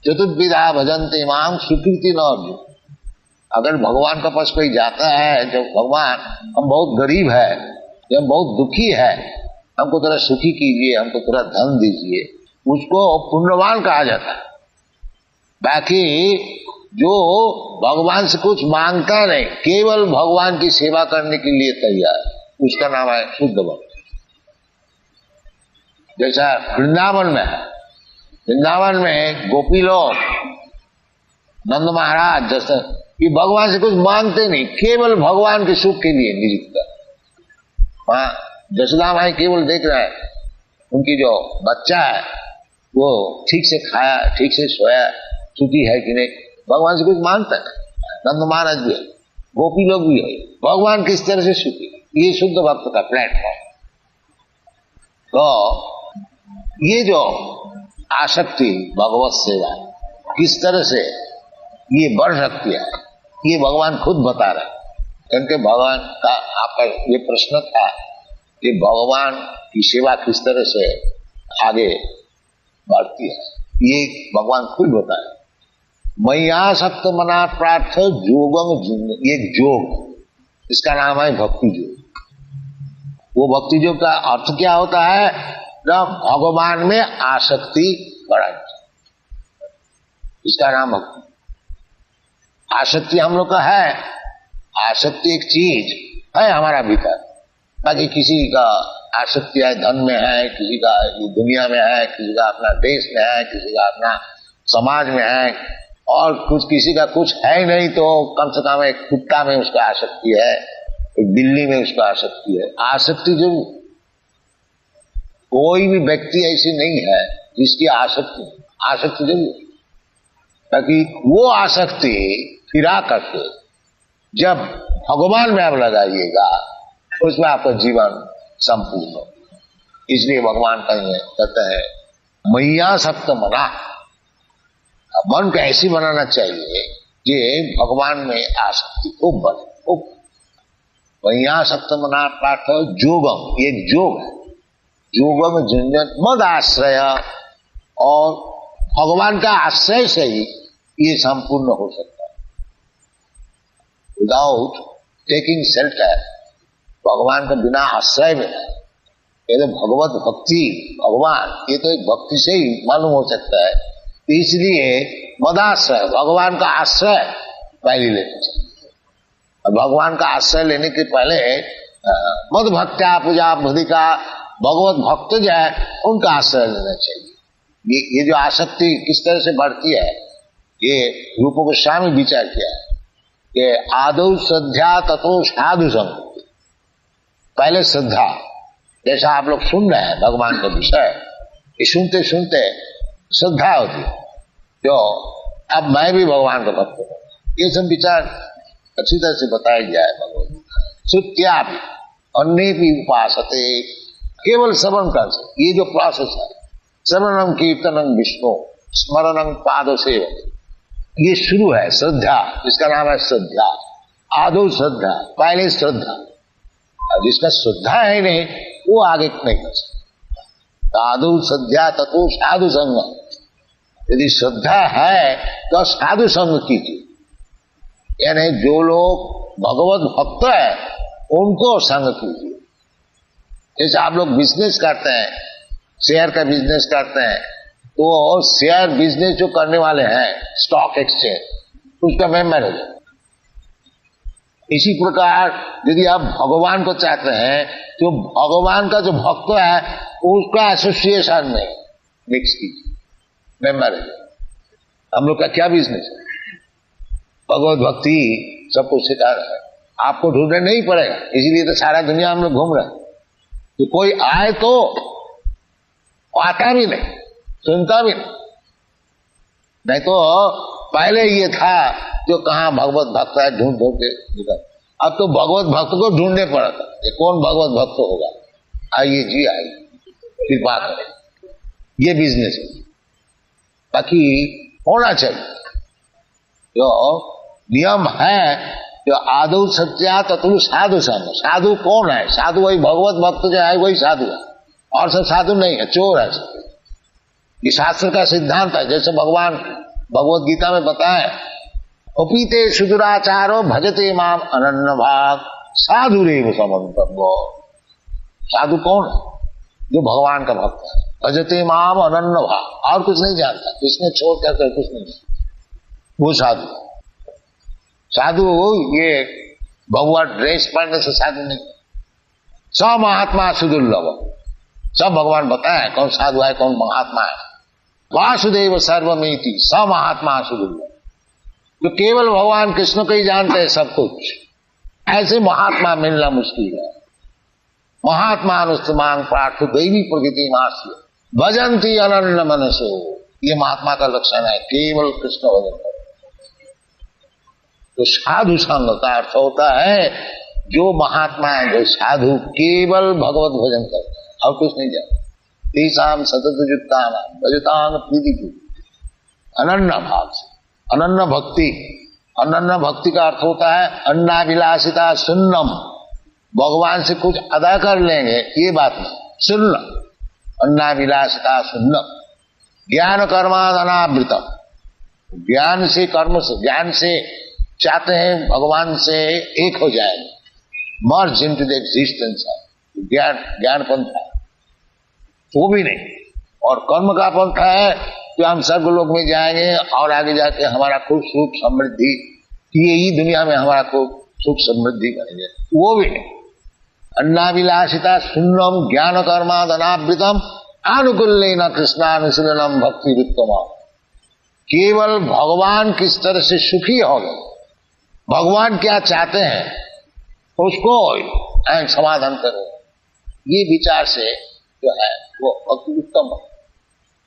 चतुर्विधा भजन्ते माम सुकृति न अर्जुन। अगर भगवान का पास कोई जाता है, जब भगवान हम बहुत गरीब है, हम बहुत दुखी है, हमको थोड़ा सुखी कीजिए, हमको थोड़ा धन दीजिए, उसको पुण्यवान कहा जाता है। बाकी जो भगवान से कुछ मांगता नहीं, केवल भगवान की सेवा करने के लिए तैयार, उसका नाम है शुद्ध भक्त। जैसा वृंदावन में है, वृंदावन में गोपी लोग, नंद महाराज जैसे, ये भगवान से कुछ मांगते नहीं, केवल भगवान के सुख के लिए नियुक्त। वहां जसोदा माई केवल देख रहा है उनकी जो बच्चा है वो ठीक से खाया, ठीक से सोया, सुखी है कि नहीं, भगवान से कुछ मांगता है। नंद महाराज भी है, गोपी लोग भी है, भगवान किस तरह से सुखी, ये शुद्ध भक्त का प्लेटफॉर्म। तो ये जो आसक्ति भगवत सेवा किस तरह से ये बढ़ सकती है, ये भगवान खुद बता रहे हैं। क्योंकि भगवान का आपका ये प्रश्न था कि भगवान की सेवा किस तरह से आगे बढ़ती है, ये भगवान खुद बता रहे। मय्यासक्त मना प्रार्थ योगम, ये योग, इसका नाम है भक्ति योग। वो भक्ति योग का अर्थ क्या होता है? भगवान में आसक्ति बढ़ाना, इसका नाम भक्ति। आसक्ति हम लोग का है, आसक्ति एक चीज है हमारा भीतर। बाकी किसी का आसक्ति है धन में है, किसी का दुनिया में है, किसी का अपना देश में है, किसी का अपना समाज में है, और कुछ किसी का कुछ है नहीं तो कम से कम एक कुत्ता में उसका आसक्ति है, एक बिल्ली में उसका आसक्ति है। आसक्ति जो कोई भी व्यक्ति ऐसी नहीं है जिसकी आसक्ति जो, ताकि वो आसक्ति फिरा करके जब भगवान में आप लगाइएगा उसमें आपका जीवन संपूर्ण हो। इसलिए भगवान कहते हैं मय्यासक्त मना, मन को ऐसी बनाना चाहिए कि भगवान में आसक्ति खूब बने। मय्यासक्त मना पाठ योगम, ये योग है। योगम झंझट मद आश्रय, और भगवान का आश्रय से ही ये संपूर्ण हो सकता है। विदाउट टेकिंग शेल्टर, भगवान के बिना आश्रय में है। ये तो भगवत भक्ति, भगवान ये तो एक भक्ति से ही मालूम हो सकता है। इसलिए मदाश्रय, भगवान का आश्रय पहले लेना चाहिए। और भगवान का आश्रय लेने के पहले मद भक्त्या पूजा बुद्धि का भगवत भक्त जो है उनका आश्रय लेना चाहिए। ये जो आसक्ति किस तरह से बढ़ती है, ये रूप गोस्वामी विचार किया है कि आदौ श्रद्धा ततो साधु संग। पहले श्रद्धा, जैसा आप लोग सुन रहे हैं भगवान का विषय, ये सुनते सुनते श्रद्धा होती है, जो अब मैं भी भगवान का भक्त हूं। ये सब विचार अच्छी तरह से बताया गया है भगवत। श्रुत्या भी अन्य भी उपासते, केवल श्रवण कर से, ये जो प्रोसेस है, श्रवणम कीर्तनम विष्णु स्मरणम पाद सेवन, ये शुरू है श्रद्धा, इसका नाम है श्रद्धा। आदो श्रद्धा, पहले श्रद्धा। जिसका श्रद्धा है नहीं वो आगे नहीं कर सकता। आदो श्रद्धा ततो साधु संग, यदि श्रद्धा है तो साधु संग कीजिए, यानी जो लोग भगवत भक्त है उनको संग कीजिए। जैसे आप लोग बिजनेस करते हैं, शेयर का बिजनेस करते हैं, तो शेयर बिजनेस जो करने वाले हैं स्टॉक एक्सचेंज, उसका मेंबर हो जाए। इसी प्रकार यदि आप भगवान को चाहते हैं तो भगवान का जो भक्त है उसका एसोसिएशन में मिक्स कीजिए, मेंबर हो जाए। हम लोग का क्या बिजनेस है? भगवत भक्ति सब कुछ सिखा रहा है, आपको ढूंढने नहीं पड़ेगा। इसीलिए तो सारा दुनिया हम लोग घूम रहे हैं। तो कोई आए तो आता भी नहीं, सुनता भी नहीं तो पहले ये था जो कहाँ भगवत भक्त है ढूंढ ढूंढ के निकल। अब तो भगवत भक्त को ढूंढने पड़ा था, ये कौन भगवत भक्त होगा, आइए जी आइए, कृपा करें। ये बिजनेस है, बाकी होना चाहिए जो नियम है। जो आदौ सत्या ततु साधु संग, साधु कौन है? साधु वही भगवत भक्त जो है वही साधु है, और सब साधु नहीं है, चोर है। ये शास्त्र का सिद्धांत है। जैसे भगवान भगवत गीता में बताए, उपीते सुदुराचारो भजते माम अनन्य भाग साधुरेव समन्तव्यो। साधु कौन है? जो भगवान का भक्त है। भजते माम अनन्य भाग, और कुछ नहीं जानता, किसने छोड़ कर कुछ नहीं जानता, वो साधु। साधु ये भगवा ड्रेस पहनने से साधु नहीं। स महात्मा सुदुर्लभ, सब भगवान बताए कौन साधु है कौन महात्मा है। वासुदेव सर्वमिति स महात्मा सुदुर्लभ, जो केवल भगवान कृष्ण को ही जानते हैं सब कुछ, ऐसे महात्मा मिलना मुश्किल है। महात्मा अनुष्ठमान प्रार्थ दैवी प्रकृति मास्य भजंती अनन्य मनसो, ये महात्मा का लक्षण है, केवल कृष्ण भजन करो। तो साधु संग का अर्थ होता है जो महात्मा है, जो साधु केवल भगवत भजन करता है और कुछ नहीं जानता। तेषाम सतत युक्ता भजतांग प्रीति अनन्य भाव से, अनन्य भक्ति। अनन्य भक्ति का अर्थ होता है अन्नाभिलाषिता सुन्नम, भगवान से कुछ अदा कर लेंगे ये बात नहीं, सुन्न अन्नाभिलाषिता सुन्नम। ज्ञान कर्मादनावृतम, ज्ञान से कर्म से, ज्ञान से चाहते हैं भगवान से एक हो जाएंगे, मर्ज इनटू द एग्जिस्टेंस, ज्ञान पंथा वो भी नहीं। और कर्म का पंथा है कि हम सर्व लोक में जाएंगे और आगे जाके हमारा खूब सुख समृद्धि, यही दुनिया में हमारा खूब सुख समृद्धि करेंगे, वो भी नहीं। अन्नाभिलाषिता सुन्नम ज्ञान कर्मादनावृतम अनुकूलेन कृष्णानुशीलनम भक्ति वित्तमा, केवल भगवान किस तरह से सुखी हो गए, भगवान क्या चाहते हैं उसको समाधान करो, ये विचार से जो है वो भक्ति उत्तम।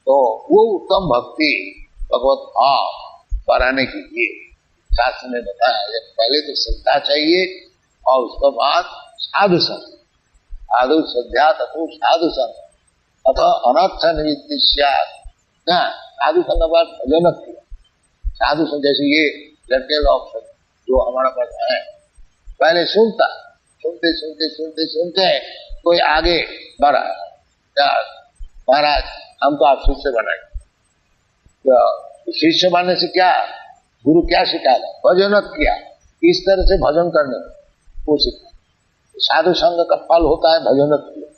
तो वो उत्तम भक्ति भगवत भाव बढ़ाने के लिए शास्त्र ने बताया पहले तो श्रद्धा चाहिए और उसके बाद साधु संग, साधु श्रद्धा तथो साधु संग अथवा अनर्थ निवृत्ति साधु संग बाद भजन किया। साधु संग जैसे ये लड़के लोग जो हमारा पास है, पहले सुनता, सुनते सुनते सुनते सुनते कोई आगे बढ़ा, महाराज हमको आप शिष्य बनाए। तो शिष्य बनने से क्या, गुरु क्या सिखाया, भजन किया, इस तरह से भजन करने वो सिखा। साधु संग का फल होता है भजन किया।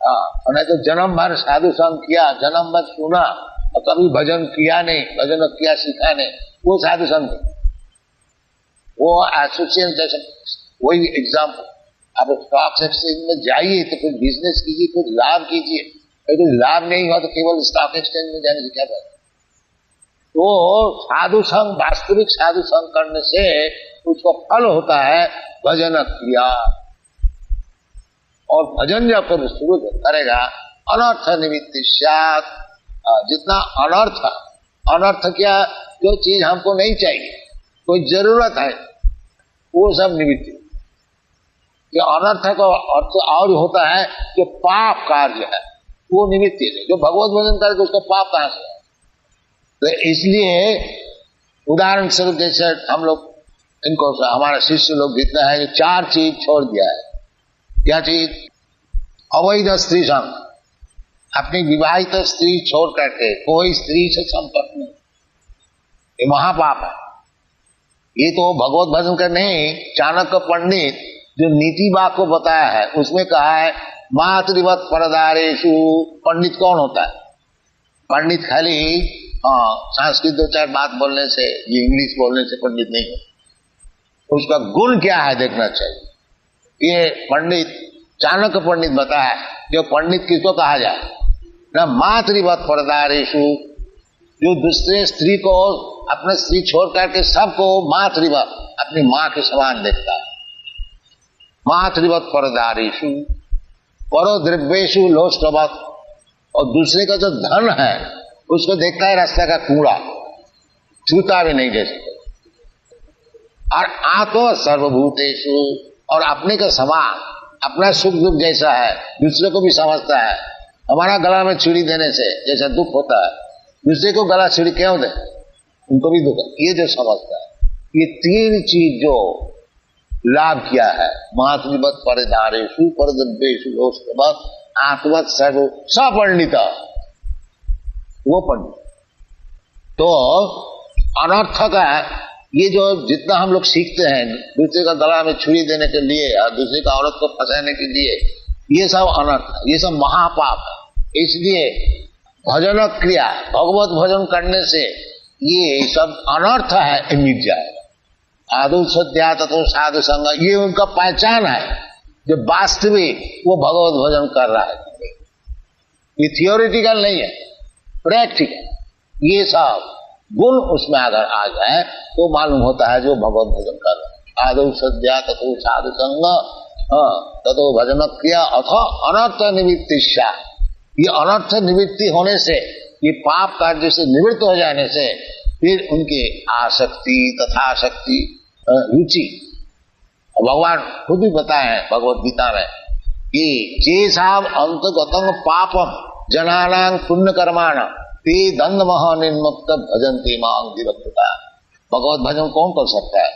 हाँ, नहीं तो जन्म भर साधु संग किया, जन्म भर सुना और कभी भजन किया नहीं, भजन किया सीखा नहीं, वो साधु संग। वो एसोसिएशन जैसे वही एग्जाम्पल, आप स्टॉक एक्सचेंज में जाइए तो कुछ बिजनेस कीजिए, कुछ लाभ कीजिए, तो लाभ नहीं हुआ तो केवल स्टॉक एक्सचेंज में जाने से क्या बात। तो साधु संग, वास्तविक साधु संग करने से उसका फल होता है भजन क्रिया। और भजन जब कर शुरू करेगा अनर्थ निवृत्ति स्यात्, जितना अनर्थ, अनर्थ क्या, जो चीज हमको नहीं चाहिए, कोई जरूरत है, वो सब निवृत्ति। जो अनर्थ का अर्थ और होता है जो पाप कार्य है वो निवृत्ति है। जो भगवत भजन करके उसका पाप कहां से है। तो इसलिए उदाहरण स्वरूप जैसे हम लोग इनको, हमारा शिष्य लोग जितना है, 4 चीज छोड़ दिया है। क्या चीज? अवैध स्त्री संग, अपनी विवाहित स्त्री छोड़ करके कोई स्त्री से संपर्क नहीं, ये महापाप है। ये तो भगवत भजन का नहीं, चाणक्य पंडित जो नीति बाग को बताया है उसमें कहा है मातृवत परदारेषु। पंडित कौन होता है? पंडित खाली संस्कृत 2-4 बात बोलने से, ये इंग्लिश बोलने से पंडित नहीं होता, उसका गुण क्या है देखना चाहिए। ये पंडित, चाणक्य पंडित बताया, जो पंडित किसको कहा जाए ना, मातृवत परदारेषु, जो दूसरे स्त्री को, अपने स्त्री छोड़ करके सबको मातृवत, अपनी माँ के समान देखता है। मातृवत परदारेषु परो द्रव्येषु लोष्टवत, और दूसरे का जो धन है उसको देखता है रास्ते का कूड़ा, छूता भी नहीं जैसे। और आत्म सर्वभूतेषु, और अपने का समान, अपना सुख दुख जैसा है दूसरे को भी समझता है। हमारा गला में छुरी देने से जैसा दुख होता है, दूसरे को गला छुरी क्यों दे, उनको भी दुख, ये जो समझता है। ये 3 चीज जो लाभ किया है, मातृवत परदारेषु परद्रव्येषु लोष्टवत आत्मवत सर्व सपंडित, वो पंडित। तो अनर्थक है ये जो जितना हम लोग सीखते हैं दूसरे का गला में छुरी देने के लिए और दूसरे का औरत को फंसाने के लिए, ये सब अनर्थ है, ये सब महापाप है। इसलिए भजन क्रिया भगवत भजन करने से ये सब अनर्थ है, ये मिट जाएगा। आदु सद्या तथो साधु संग, ये उनका पहचान है जो वास्तविक वो भगवत भजन कर रहा है। ये थियोरिटिकल नहीं है, प्रैक्टिकल। ये सब गुण उसमें अगर आ जाए तो मालूम होता है जो भगवत भजन कर रहा है। आदौ सद्या तथो साधु संग तथो भजन क्रिया अथ अनर्थ निवृत्तिश्या, ये अनर्थ निवृत्ति होने से, ये पाप कार्य से निवृत्त हो जाने से फिर उनकी आसक्ति तथा शक्ति रुचि, भगवान खुद भी बताए हैं भगवत गीता में कि जेसाम अंतगतं पापम जनानां पुण्य कर्माण ते दंड महा निर्मुक्त भजन्ते मां विरक्ता। भगवत भजन कौन कर सकता है?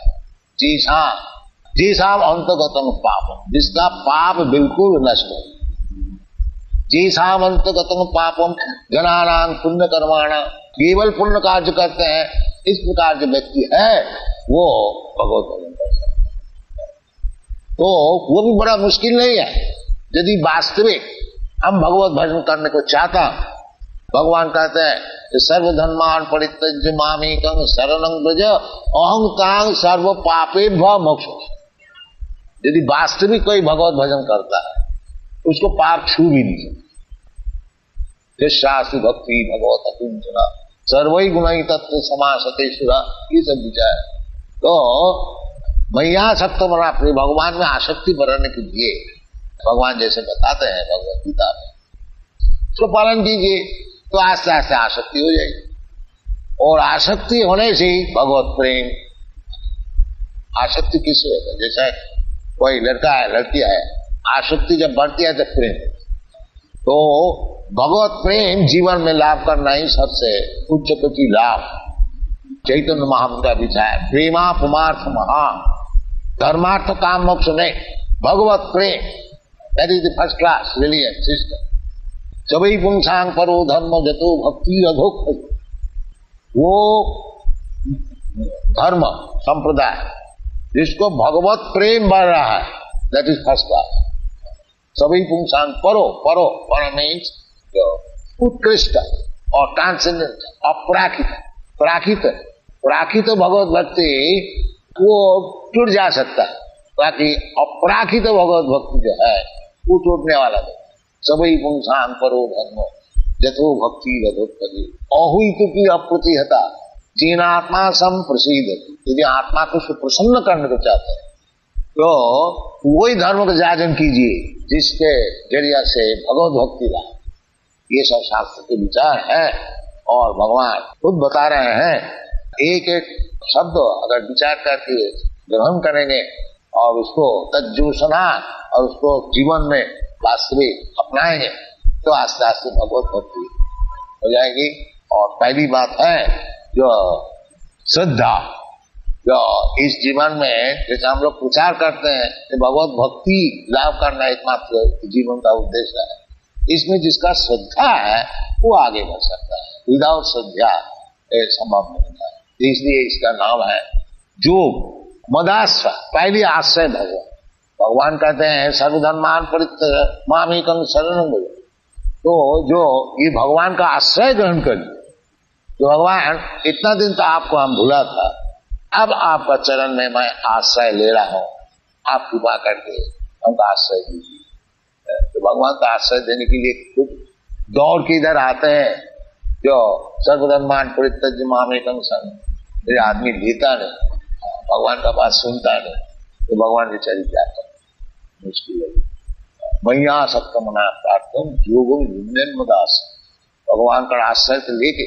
जेसाम अंतगतं पापम, जिसका पाप बिल्कुल नष्ट हो। जेसाम अंतगतं पापम जनानां पुण्य कर्माण, केवल पुण्य कार्य करते हैं, इस प्रकार जो व्यक्ति है वो भगवत भजन कर सकता है। तो वो भी बड़ा मुश्किल नहीं है। यदि वास्तविक हम भगवत भजन करने को चाहता, भगवान कहते हैं सर्वधर्मान परित्यज्य मामेकं शरणं व्रज अहं तां सर्व पापेभ्यो मोक्ष। यदि वास्तविक कोई भगवत भजन करता है उसको पाप छू भी नहीं सकते। शास्त्र भक्ति भगवत अकुंचना सर्वै गुणै तत्व समासते सुरा, ये सब विचार। तो मैया सक्त बना भगवान में आसक्ति बढ़ाने के लिए भगवान जैसे बताते हैं भगवत गीता में, उसको पालन कीजिए तो आस्ते आस्ते आसक्ति हो जाएगी। और आसक्ति होने से भगवत प्रेम, आसक्ति किससे होता है? जैसे कोई लड़का है लड़की है, आसक्ति जब बढ़ती है तो प्रेम, तो भगवत प्रेम जीवन में लाभ करना ही सबसे उच्च कोटि लाभ। चैतन्य महाप्रभु का विचार है प्रेमा पुमार्थ महा, धर्मार्थ काम मोक्ष नहीं, भगवत प्रेम, that is the first class religion system. सभी पुंसांग परो धर्म जतो भक्ति अधोक, वो धर्म संप्रदाय जिसको भगवत प्रेम बढ़ रहा है, दैट इज फर्स्ट क्लास। सभी पुंसांग परो, परो पर मीन्स उत्कृष्ट और ट्रांसेंडेंट, अपराकित, प्राकृत, प्राकृत भगवत भक्ति वो टूट जा सकता है, बाकी अपराकृत भगवत भक्ति जो है वो टूटने वाला है। सभी पुंसांग परो धर्म जथो भक्ति रथोत्पत्ति अहुत की अप्रतिहता जीनात्मा सम प्रसिद्ध। यदि आत्मा को प्रसन्न करने को चाहते हैं तो वही धर्म का जाजन कीजिए जिसके जरिया से भगवत भक्ति लाए। ये सब शास्त्र के विचार है और भगवान खुद बता रहे हैं। एक एक शब्द अगर विचार करके ग्रहण करेंगे और उसको तज्जोषणा और उसको जीवन में वास्तविक अपनाएंगे तो आस्ते आस्ते भगवत भक्ति हो जाएगी। और पहली बात है जो श्रद्धा, जो इस जीवन में जैसे हम लोग प्रचार करते हैं कि भगवत भक्ति लाभ करना एकमात्र जीवन का उद्देश्य है, इसमें जिसका श्रद्धा है वो आगे बढ़ सकता है। विदाउट श्रद्धा संभव नहीं है। इसलिए इसका नाम है योग, मदाश्रय, पहली आश्रय भगवान। भगवान कहते हैं सर्वधर्मान परित्यज्य मामेकं शरणं व्रज। तो जो ये भगवान का आश्रय ग्रहण करिए, तो भगवान इतना दिन तो आपको हम भूला था, अब आपका चरण में मैं आश्रय ले रहा हूं, आप कृपा करके हमका आश्रय दीजिए। तो भगवान का आश्रय देने के लिए खुद दौड़ के इधर आते हैं। जो सर्वधर्मान परित्यज्य मामेकं शरणं, ये आदमी लेता नहीं, भगवान का बात सुनता नहीं, तो भगवान के चरित्र आता मुश्किल है। मैया सप्तमना प्रार्थम योगम युग्मदास, भगवान का आश्रय से लेके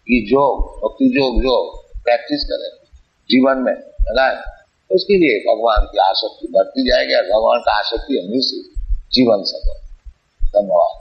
ये योग भक्ति योग जो प्रैक्टिस करें जीवन में लगाए, उसके लिए भगवान की आसक्ति बढ़ती जाएगी और भगवान का आसक्ति होने से जीवन सफल। धन्यवाद।